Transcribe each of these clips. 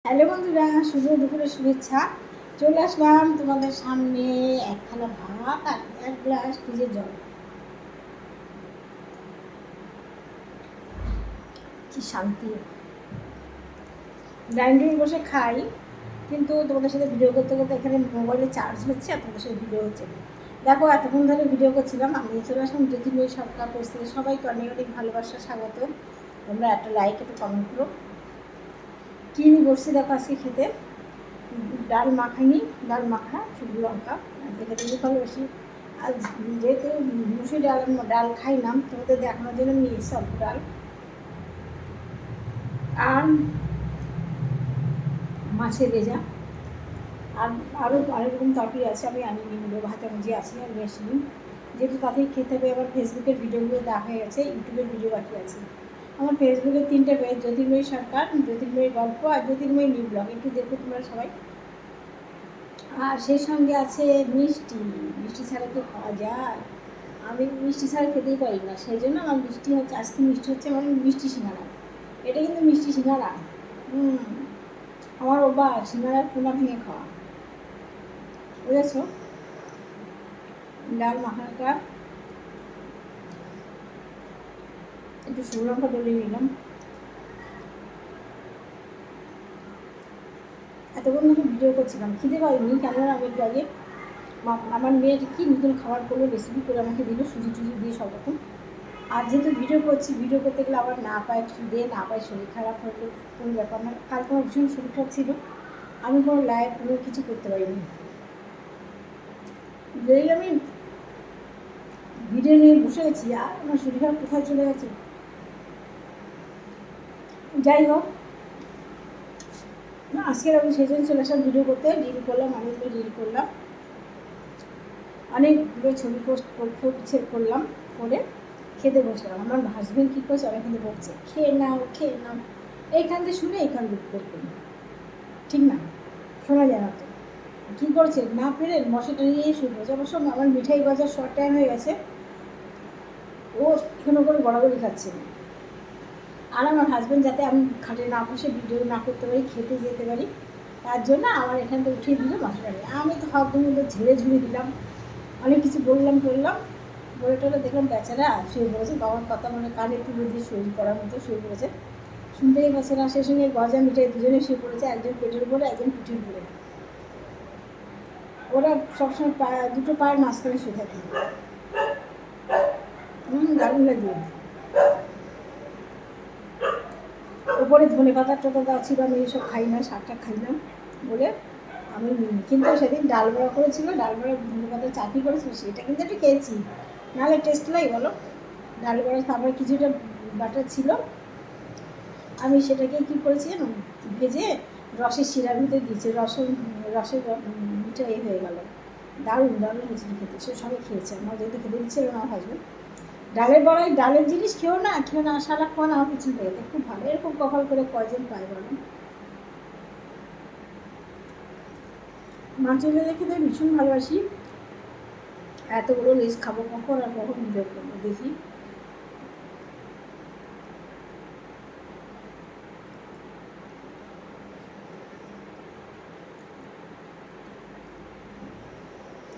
Hello বন্ধুরা, শুভ দুপুরের শুভেচ্ছা। চলে আসলাম তোমাদের সামনে এক থালা ভাত আর এক গ্লাস ফ্রিজের জল। কি শান্তি! ডাইনিং টেবিল বসে খাই, কিন্তু তোমাদের সাথে ভিডিও করতে করতে এখানে মোবাইলে চার্জ হচ্ছে আর তোমাদের সাথে ভিডিও হচ্ছে। দেখো, এতক্ষণ ধরে ভিডিও করছিলাম, আমি চলে আসলাম জ্যোতির্ময়ী সরকার পরিস্থিতি। সবাইকে অনেক অনেক ভালোবাসা, স্বাগত। তোমরা একটা লাইক, একটা কমেন্ট করো। কী নিয়ে বসছি দেখো আজকে খেতে। ডাল মাখানি, ডাল মাখা, শুকনো লঙ্কা খেতে খুবই ভালোবাসি। আর যেহেতু মুসুর ডাল খাই না, তোমাদের দেখানোর জন্য নিয়ে এসেছি অল্প ডাল। আর মাছের ভেজা, আর আরও অনেক রকম তরকারি আছে, আমি আনিনি, নিয়ে ভাজাভুজি আছে, আমি আসিনি। যেহেতু তাতেই খেতে হবে। আবার ফেসবুকের ভিডিওগুলো দেখা হয়ে গেছে, ইউটিউবের ভিডিও বাকি আছে। আমার ফেসবুকের 3টে পেজ, জ্যোতির্ময়ী সরকার, জ্যোতির্ময়ী গল্প আর জ্যোতির্ময়ী নিউ ব্লগ। একটু দেখো তোমরা সবাই। আর সেই সঙ্গে আছে মিষ্টি। মিষ্টি ছাড়া কি খাওয়া যায়? আমি মিষ্টি ছাড়া খেতেই পারি না, সেই জন্য আমার মিষ্টি হচ্ছে, আজকে মিষ্টি হচ্ছে মানে মিষ্টি সিঙ্গারা। এটা কিন্তু মিষ্টি সিঙ্গারা। আমার অভ্যাস সিঙ্গারার পোনা ভেঙে খাওয়া, বুঝেছ? ডাল মাখানাটা একটু শুকনো লঙ্কা দলিয়ে নিলাম। এতক্ষণ মতো ভিডিও করছিলাম, খিদে পাইনি, কেননা আমি একটু আগে আমার মেয়ের কি নতুন খাবার করলো, রেসিপি করে আমাকে দিল, সুজি টুজি দিয়ে সব রকম। আর যেহেতু ভিডিও করছি, ভিডিও করতে গেলে আবার না পায় খিদে, না পায় শরীর খারাপ হলে কোনো ব্যাপার না। কালকে আমার ভীষণ শরীর খারাপ ছিল, আমি কোনো লাইভ কোনো কিছু করতে পারিনি। যেই আমি ভিডিও নিয়ে বসে গেছি, আর আমার শরীর খারাপ কোথায় চলে গেছে। যাই হোক, আজকের আমি সেই জন্য চলে আসলাম ভিডিও করতে। রিল করলাম, অনেকগুলো রিল করলাম, অনেকগুলো ছবি পোস্ট করলাম, করে খেতে বসলাম। আমার হাজব্যান্ড কী করছে, অনেকখানে বকছে, খেয়ে নাও খেয়ে নাও। এইখান থেকে শুনে এইখান থেকে করবো, ঠিক না? শোনা যায় না তো। কী করছে, না পেরে মশাটা নিয়ে শুরু করছে। অবশ্য আমার মিঠাই গজার শর্ট টাইম হয়ে গেছে, ও এখানে করে গড়াগড়ি খাচ্ছে। আর আমার হাজব্যান্ড যাতে আমি খাটে না বসে ভিডিও না করতে পারি, খেতে যেতে পারি, তার জন্য আমার এখান থেকে উঠিয়ে দিল মশলা নিয়ে। আমি তো হকদমগুলো ঝেড়ে ঝুড়ে দিলাম, অনেক কিছু বললাম টললাম, বলে টলে দেখলাম বেচারা শুয়ে পড়েছে। বাবার কথা মানে কানে তুলে দিয়ে শুয়ে পড়ার মতো শুয়ে পড়েছে, শুনতেই পাচ্ছে না। সেই সঙ্গে গজা মিঠাই দুজনে শুয়ে পড়েছে, একজন পেটের উপরে, একজন পিঠের উপরে। ওরা সবসময় দুটো পায়ের মাঝখানে শুয়ে থাকে। দারুণ লাগবে। ওপরে ধনে পাতা টোতা দেওয়া ছিল, আমি এইসব খাই না, শাকটা খাই না বলে আমি নিই। কিন্তু সেদিন ডাল বড়া করেছিল, ডাল বড়া ধনে পাতার চাটনি করেছিল, সেটা কিন্তু একটু খেয়েছি, নাহলে টেস্ট লাগে বলো? ডাল বড়া তারপরে কিছুটা বাটার ছিল, আমি সেটাকে কী করেছি জানো, ভেজে রসের শিরার ভিতরে দিয়েছি, রসের মিঠা হয়ে গেল। দারুণ দারুণ হয়েছিল খেতে, সে সবাই খেয়েছে। আমার যেহেতু খেতে দিচ্ছিল আমার হাজব্যান্ড। ডালের বড়াই, ডালের জিনিস খেও না, শালা খাও না, আমার কিছু খেতে খুব ভালো। এরকম কপাল করে কয়জন পায় বলো? মাছের ভেজা খেতে ভীষণ ভালোবাসি। এতগুলো লেজ খাবো কখন আর কখন ভিডিও করবো দেখি।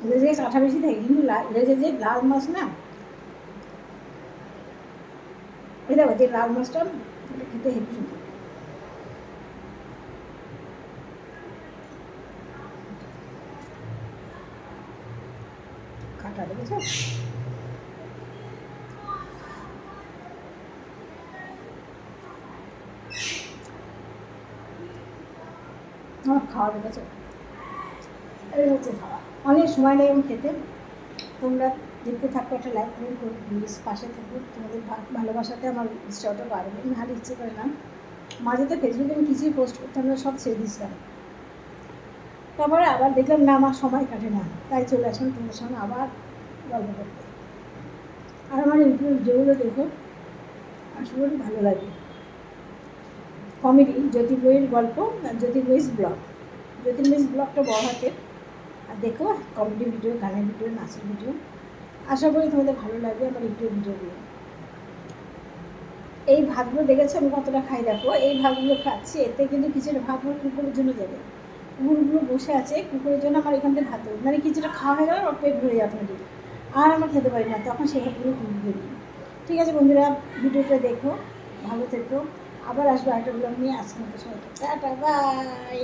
লেজে কাঁঠা বেশি থাকে, কিন্তু লেজে যে লাল মাছ না, ওই দেখো যে লাল মাছটা, ওটা খেতে হেভি সুন্দর। কাঁটা দেখেছো? আমার খাওয়া দেখেছো, এই হচ্ছে খাওয়া। অনেক সময় লাগে আমি খেতে। তোমরা দেখতে থাকো, একটা লাইক কমেন্ট করো প্লিজ, পাশে থাকো। তোমাদের ভালোবাসাতে আমার ইচ্ছাটা বাড়বে, আমি হার ইচ্ছে করে না। মাঝে তো ফেসবুকে আমি কিছুই পোস্ট করতাম না, সব ছেড়ে দিয়েছিলাম। তারপরে আবার দেখলাম না, আমার সময় কাটে না, তাই চলে আসলাম তোমাদের সঙ্গে আবার গল্প করতে। আর আমার ইউটিউব ভিডিওগুলো দেখো, আসলে ভালো লাগে। কমেডি, জ্যোতির্ময়ীর গল্প আর জ্যোতির্ময়ীর ব্লগ। জ্যোতির্ময়ীর ব্লগটা বড় হাতের, আর দেখো কমেডি ভিডিও, গানের ভিডিও, নাচের ভিডিও। আশা করি তোমাদের ভালো লাগবে আমার ইউটিউব ভিডিওগুলো। এই ভাতগুলো দেখেছো আমি কতটা খাই, দেখো এই ভাতগুলো খাচ্ছি, এতে কিন্তু কিছুটা ভাত আমার কুকুরের জন্য দেবে। কুকুরগুলো বসে আছে, কুকুরের জন্য আমার এখান থেকে ভাত দেবে, মানে কিছুটা খাওয়া হয়ে গেলে আমার পেট ভরে যাবে অটোমেটিক, আর আমার খেতে পারি না, তখন সেই ভাতগুলো কুকুরকে দিই। ঠিক আছে বন্ধুরা, ভিডিওটা দেখো, ভালো থেকো, আবার আসবো একটা ব্লগ নিয়ে। আজকের মতো সবাইকে টাটা, বাই।